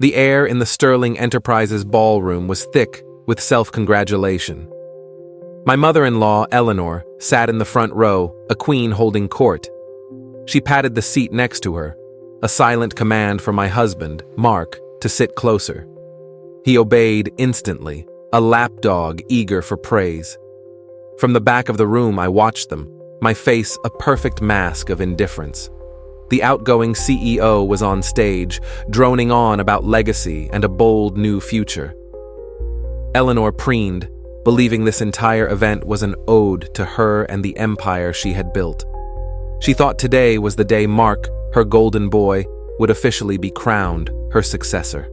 The air in the Sterling Enterprises ballroom was thick with self-congratulation. My mother-in-law, Eleanor, sat in the front row, a queen holding court. She patted the seat next to her, a silent command for my husband, Mark, to sit closer. He obeyed instantly, a lapdog eager for praise. From the back of the room, I watched them, my face a perfect mask of indifference. The outgoing CEO was on stage, droning on about legacy and a bold new future. Eleanor preened, believing this entire event was an ode to her and the empire she had built. She thought today was the day Mark, her golden boy, would officially be crowned her successor.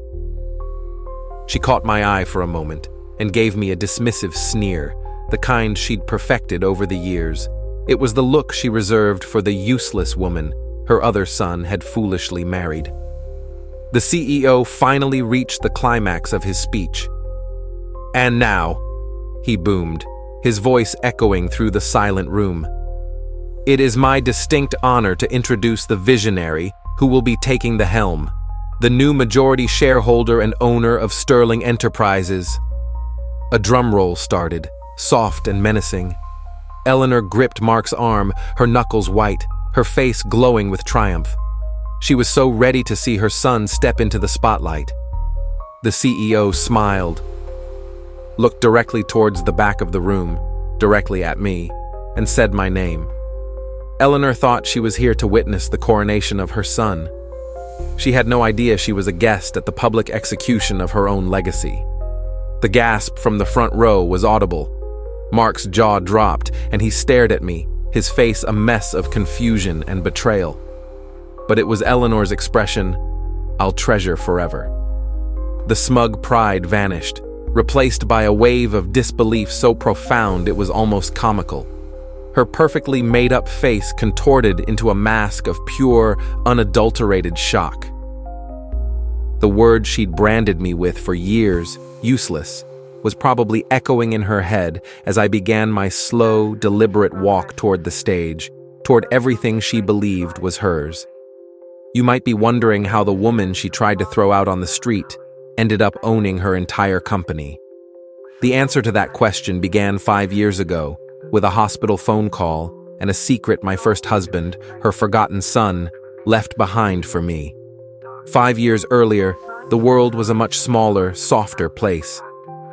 She caught my eye for a moment and gave me a dismissive sneer, the kind she'd perfected over the years. It was the look she reserved for the useless woman her other son had foolishly married. The CEO finally reached the climax of his speech. "And now," he boomed, his voice echoing through the silent room, "it is my distinct honor to introduce the visionary who will be taking the helm, the new majority shareholder and owner of Sterling Enterprises." A drum roll started, soft and menacing. Eleanor gripped Mark's arm, her knuckles white, her face glowing with triumph. She was so ready to see her son step into the spotlight. The CEO smiled, looked directly towards the back of the room, directly at me, and said my name. Eleanor thought she was here to witness the coronation of her son. She had no idea she was a guest at the public execution of her own legacy. The gasp from the front row was audible. Mark's jaw dropped, and he stared at me, his face a mess of confusion and betrayal. But it was Eleanor's expression, "I'll treasure forever." The smug pride vanished, replaced by a wave of disbelief so profound it was almost comical. Her perfectly made-up face contorted into a mask of pure, unadulterated shock. The word she'd branded me with for years, useless, was probably echoing in her head as I began my slow, deliberate walk toward the stage, toward everything she believed was hers. You might be wondering how the woman she tried to throw out on the street ended up owning her entire company. The answer to that question began 5 years ago, with a hospital phone call and a secret my first husband, her forgotten son, left behind for me. 5 years earlier, the world was a much smaller, softer place.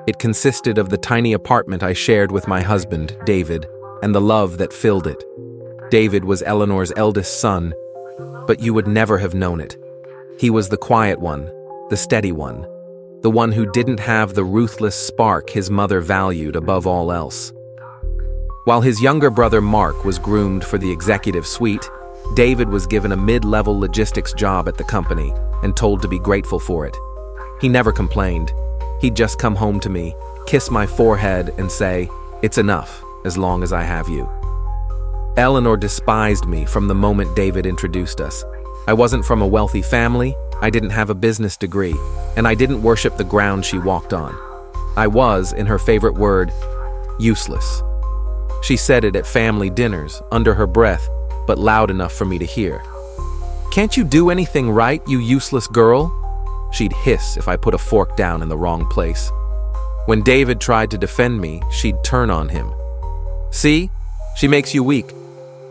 It consisted of the tiny apartment I shared with my husband, David, and the love that filled it. David was Eleanor's eldest son, but you would never have known it. He was the quiet one, the steady one, the one who didn't have the ruthless spark his mother valued above all else. While his younger brother Mark was groomed for the executive suite, David was given a mid-level logistics job at the company and told to be grateful for it. He never complained. He'd just come home to me, kiss my forehead, and say, "It's enough, as long as I have you." Eleanor despised me from the moment David introduced us. I wasn't from a wealthy family, I didn't have a business degree, and I didn't worship the ground she walked on. I was, in her favorite word, useless. She said it at family dinners, under her breath, but loud enough for me to hear. "Can't you do anything right, you useless girl?" She'd hiss if I put a fork down in the wrong place. When David tried to defend me, she'd turn on him. "See? She makes you weak.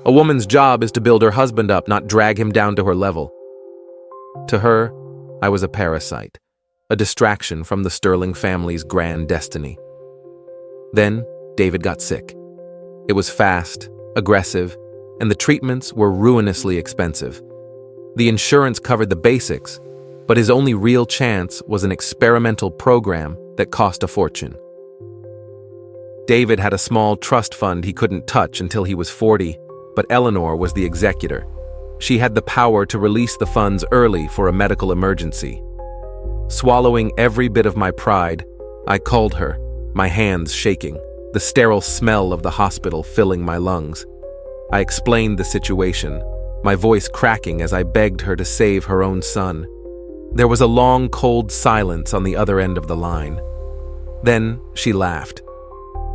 A woman's job is to build her husband up, not drag him down to her level." To her, I was a parasite, a distraction from the Sterling family's grand destiny. Then, David got sick. It was fast, aggressive, and the treatments were ruinously expensive. The insurance covered the basics, but his only real chance was an experimental program that cost a fortune. David had a small trust fund he couldn't touch until he was 40, but Eleanor was the executor. She had the power to release the funds early for a medical emergency. Swallowing every bit of my pride, I called her, my hands shaking, the sterile smell of the hospital filling my lungs. I explained the situation, my voice cracking as I begged her to save her own son. There was a long, cold silence on the other end of the line. Then she laughed.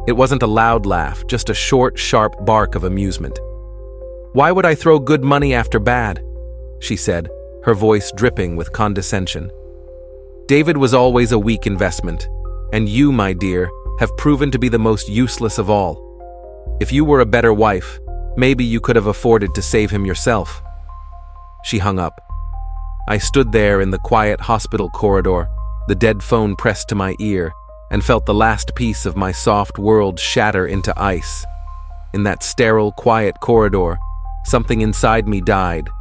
It wasn't a loud laugh, just a short, sharp bark of amusement. "Why would I throw good money after bad?" she said, her voice dripping with condescension. David was always a weak investment, and you, my dear, have proven to be the most useless of all. If you were a better wife, maybe you could have afforded to save him yourself." She hung up. I stood there in the quiet hospital corridor, the dead phone pressed to my ear, and felt the last piece of my soft world shatter into ice. In that sterile, quiet corridor, something inside me died,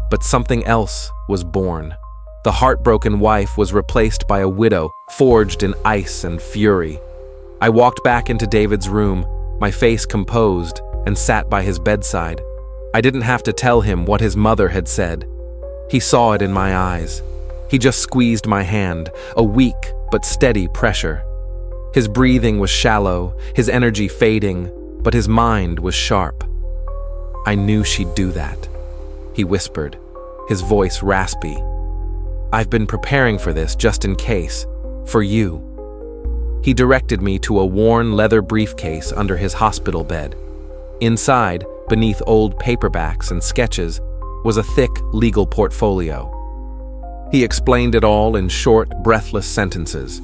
but something else was born. The heartbroken wife was replaced by a widow, forged in ice and fury. I walked back into David's room, my face composed, and sat by his bedside. I didn't have to tell him what his mother had said. He saw it in my eyes. He just squeezed my hand, a weak but steady pressure. His breathing was shallow, his energy fading, but his mind was sharp. "I knew she'd do that," he whispered, his voice raspy. "I've been preparing for this just in case, for you." He directed me to a worn leather briefcase under his hospital bed. Inside, beneath old paperbacks and sketches, was a thick legal portfolio. He explained it all in short, breathless sentences.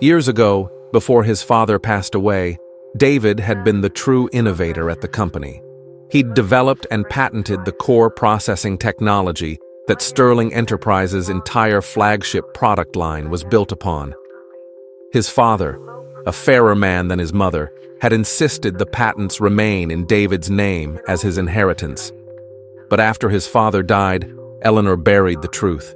Years ago, before his father passed away, David had been the true innovator at the company. He'd developed and patented the core processing technology that Sterling Enterprises' entire flagship product line was built upon. His father, a fairer man than his mother, had insisted the patents remain in David's name as his inheritance. But after his father died, Eleanor buried the truth.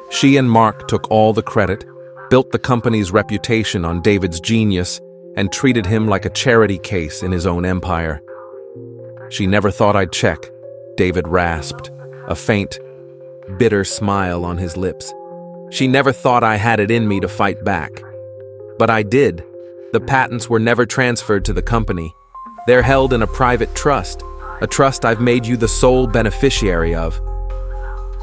She and Mark took all the credit, built the company's reputation on David's genius, and treated him like a charity case in his own empire. "She never thought I'd check," David rasped, a faint, bitter smile on his lips. "She never thought I had it in me to fight back. But I did. The patents were never transferred to the company. They're held in a private trust, a trust I've made you the sole beneficiary of."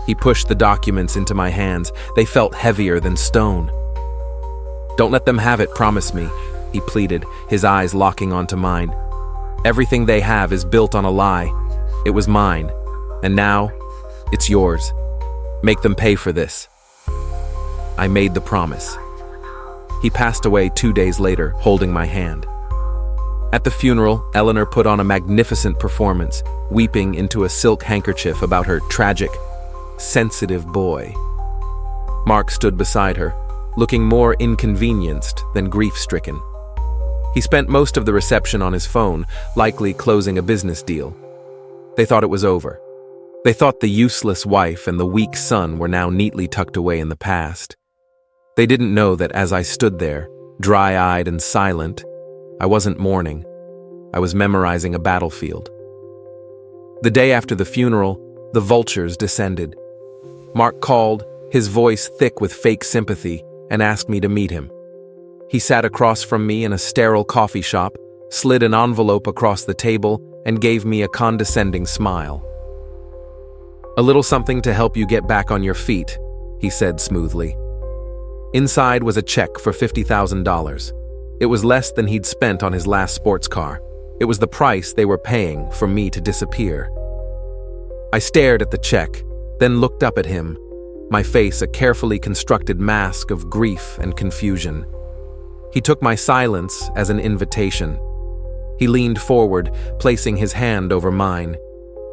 He pushed the documents into my hands. They felt heavier than stone. "Don't let them have it, promise me," he pleaded, his eyes locking onto mine. "Everything they have is built on a lie. It was mine, and now it's yours. Make them pay for this." I made the promise. He passed away 2 days later, holding my hand. At the funeral, Eleanor put on a magnificent performance, weeping into a silk handkerchief about her tragic, sensitive boy. Mark stood beside her, looking more inconvenienced than grief-stricken. He spent most of the reception on his phone, likely closing a business deal. They thought it was over. They thought the useless wife and the weak son were now neatly tucked away in the past. They didn't know that as I stood there, dry-eyed and silent, I wasn't mourning. I was memorizing a battlefield. The day after the funeral, the vultures descended. Mark called, his voice thick with fake sympathy, and asked me to meet him. He sat across from me in a sterile coffee shop, slid an envelope across the table, and gave me a condescending smile. "A little something to help you get back on your feet," he said smoothly. Inside was a check for $50,000. It was less than he'd spent on his last sports car. It was the price they were paying for me to disappear. I stared at the check, then looked up at him, my face a carefully constructed mask of grief and confusion. He took my silence as an invitation. He leaned forward, placing his hand over mine.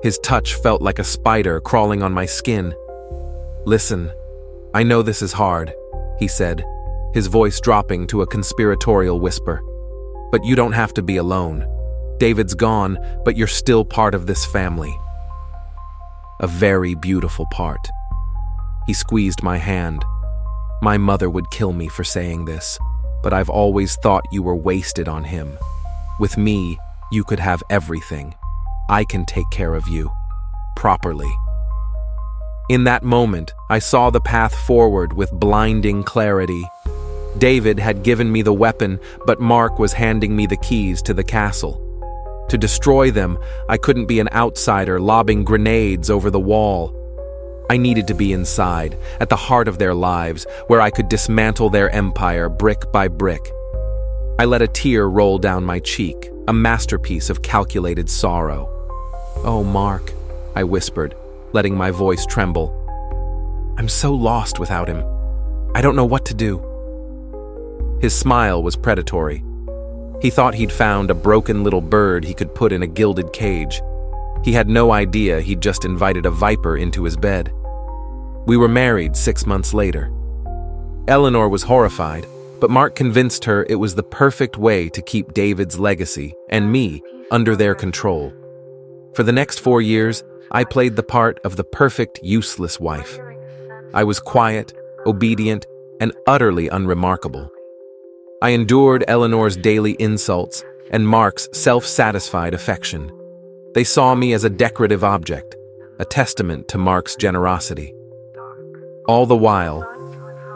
His touch felt like a spider crawling on my skin. "Listen, I know this is hard," he said, his voice dropping to a conspiratorial whisper. "But you don't have to be alone. David's gone, but you're still part of this family. A very beautiful part." He squeezed my hand. "My mother would kill me for saying this, but I've always thought you were wasted on him. With me, you could have everything. I can take care of you. Properly." In that moment, I saw the path forward with blinding clarity. David had given me the weapon, but Mark was handing me the keys to the castle. To destroy them, I couldn't be an outsider lobbing grenades over the wall. I needed to be inside, at the heart of their lives, where I could dismantle their empire brick by brick. I let a tear roll down my cheek, a masterpiece of calculated sorrow. "Oh, Mark," I whispered, letting my voice tremble. "I'm so lost without him. I don't know what to do." His smile was predatory. He thought he'd found a broken little bird he could put in a gilded cage. He had no idea he'd just invited a viper into his bed. We were married 6 months later. Eleanor was horrified, but Mark convinced her it was the perfect way to keep David's legacy and me under their control. For the next 4 years, I played the part of the perfect useless wife. I was quiet, obedient, and utterly unremarkable. I endured Eleanor's daily insults and Mark's self-satisfied affection. They saw me as a decorative object, a testament to Mark's generosity. All the while,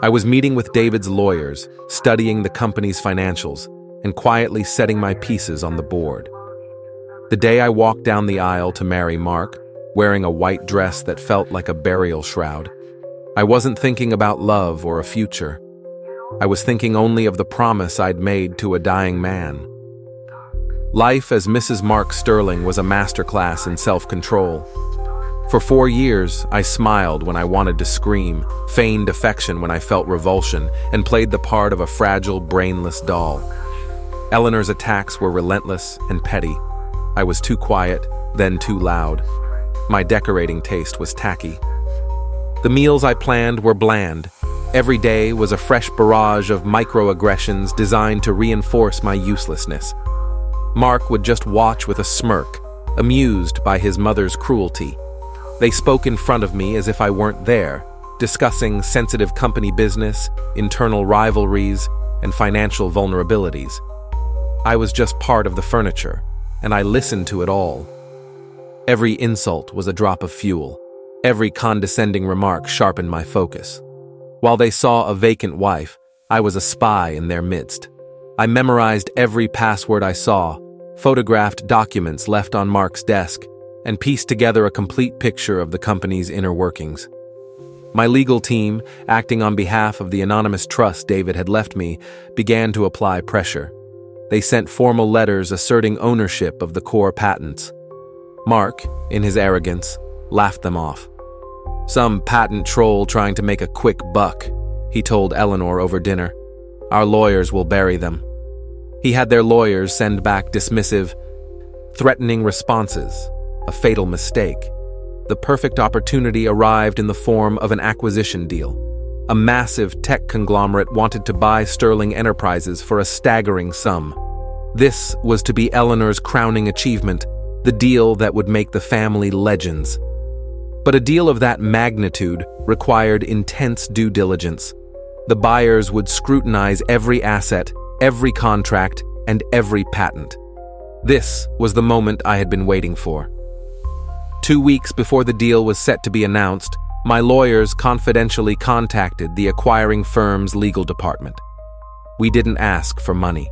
I was meeting with David's lawyers, studying the company's financials, and quietly setting my pieces on the board. The day I walked down the aisle to marry Mark, wearing a white dress that felt like a burial shroud, I wasn't thinking about love or a future. I was thinking only of the promise I'd made to a dying man. Life as Mrs. Mark Sterling was a masterclass in self-control. For 4 years, I smiled when I wanted to scream, feigned affection when I felt revulsion, and played the part of a fragile, brainless doll. Eleanor's attacks were relentless and petty. I was too quiet, then too loud. My decorating taste was tacky. The meals I planned were bland. Every day was a fresh barrage of microaggressions designed to reinforce my uselessness. Mark would just watch with a smirk, amused by his mother's cruelty. They spoke in front of me as if I weren't there, discussing sensitive company business, internal rivalries, and financial vulnerabilities. I was just part of the furniture, and I listened to it all. Every insult was a drop of fuel. Every condescending remark sharpened my focus. While they saw a vacant wife, I was a spy in their midst. I memorized every password I saw, photographed documents left on Mark's desk, and pieced together a complete picture of the company's inner workings. My legal team, acting on behalf of the anonymous trust David had left me, began to apply pressure. They sent formal letters asserting ownership of the core patents. Mark, in his arrogance, laughed them off. "Some patent troll trying to make a quick buck," he told Eleanor over dinner. "Our lawyers will bury them." He had their lawyers send back dismissive, threatening responses, a fatal mistake. The perfect opportunity arrived in the form of an acquisition deal. A massive tech conglomerate wanted to buy Sterling Enterprises for a staggering sum. This was to be Eleanor's crowning achievement, the deal that would make the family legends. But a deal of that magnitude required intense due diligence. The buyers would scrutinize every asset, every contract, and every patent. This was the moment I had been waiting for. 2 weeks before the deal was set to be announced, my lawyers confidentially contacted the acquiring firm's legal department. We didn't ask for money.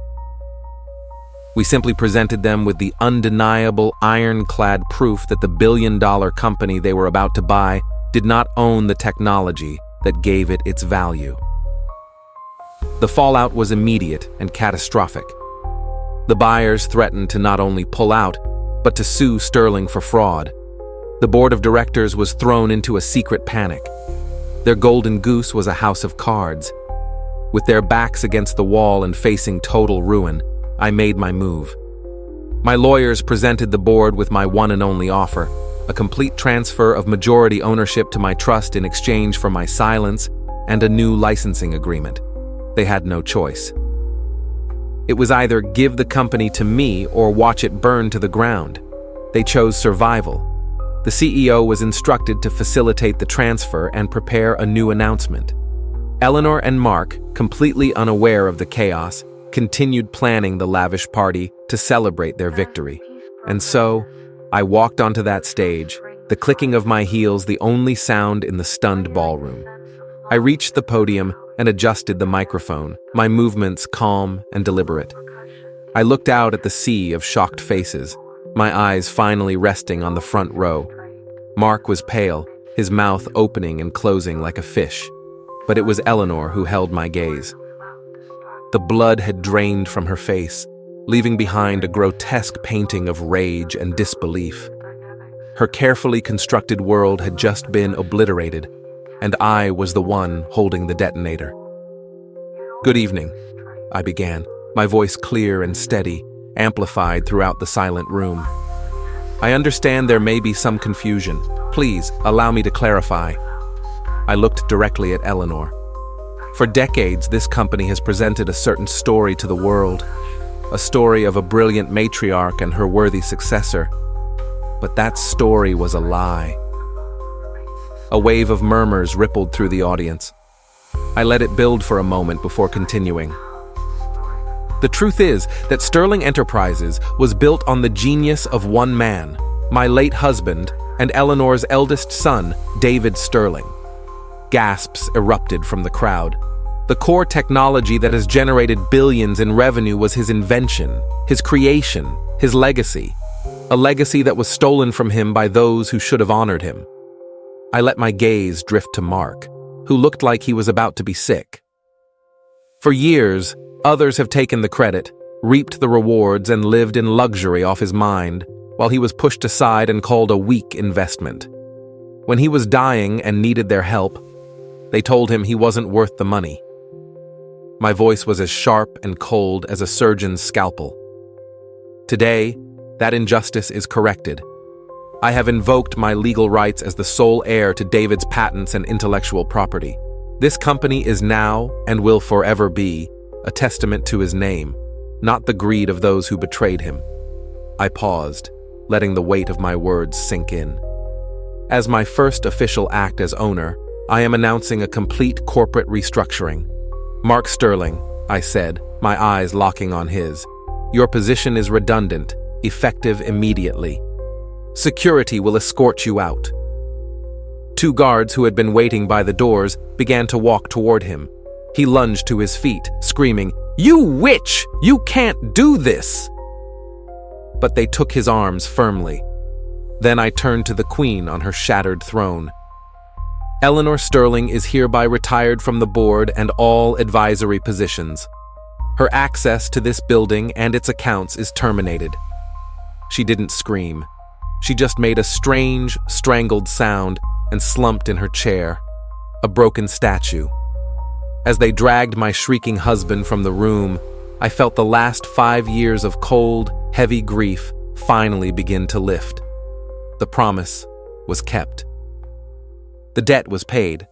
We simply presented them with the undeniable, ironclad proof that the billion-dollar company they were about to buy did not own the technology that gave it its value. The fallout was immediate and catastrophic. The buyers threatened to not only pull out, but to sue Sterling for fraud. The board of directors was thrown into a secret panic. Their golden goose was a house of cards. With their backs against the wall and facing total ruin, I made my move. My lawyers presented the board with my one and only offer, a complete transfer of majority ownership to my trust in exchange for my silence and a new licensing agreement. They had no choice. It was either give the company to me or watch it burn to the ground. They chose survival. The CEO was instructed to facilitate the transfer and prepare a new announcement. Eleanor and Mark, completely unaware of the chaos, continued planning the lavish party to celebrate their victory. And so, I walked onto that stage, the clicking of my heels the only sound in the stunned ballroom. I reached the podium and adjusted the microphone, my movements calm and deliberate. I looked out at the sea of shocked faces, my eyes finally resting on the front row. Mark was pale, his mouth opening and closing like a fish, but it was Eleanor who held my gaze. The blood had drained from her face, leaving behind a grotesque painting of rage and disbelief. Her carefully constructed world had just been obliterated. and I was the one holding the detonator. "Good evening," I began, my voice clear and steady, amplified throughout the silent room. "I understand there may be some confusion. Please, allow me to clarify." I looked directly at Eleanor. For decades, this company has presented a certain story to the world, a story of a brilliant matriarch and her worthy successor. But that story was a lie. A wave of murmurs rippled through the audience. I let it build for a moment before continuing. The truth is that Sterling Enterprises was built on the genius of one man, my late husband, and Eleanor's eldest son, David Sterling. Gasps erupted from the crowd. The core technology that has generated billions in revenue was his invention, his creation, his legacy. A legacy that was stolen from him by those who should have honored him. I let my gaze drift to Mark, who looked like he was about to be sick. For years, others have taken the credit, reaped the rewards, and lived in luxury off his mind, while he was pushed aside and called a weak investment. When he was dying and needed their help, they told him he wasn't worth the money. My voice was as sharp and cold as a surgeon's scalpel. Today, that injustice is corrected. I have invoked my legal rights as the sole heir to David's patents and intellectual property. This company is now, and will forever be, a testament to his name, not the greed of those who betrayed him. I paused, letting the weight of my words sink in. As my first official act as owner, I am announcing a complete corporate restructuring. "Mark Sterling," I said, my eyes locking on his, "your position is redundant, effective immediately. Security will escort you out." Two guards who had been waiting by the doors began to walk toward him. He lunged to his feet, screaming, "You witch! You can't do this!" But they took his arms firmly. Then I turned to the Queen on her shattered throne. "Eleanor Sterling is hereby retired from the board and all advisory positions. Her access to this building and its accounts is terminated." She didn't scream. She just made a strange, strangled sound and slumped in her chair, a broken statue. As they dragged my shrieking husband from the room, I felt the last 5 years of cold, heavy grief finally begin to lift. The promise was kept. The debt was paid,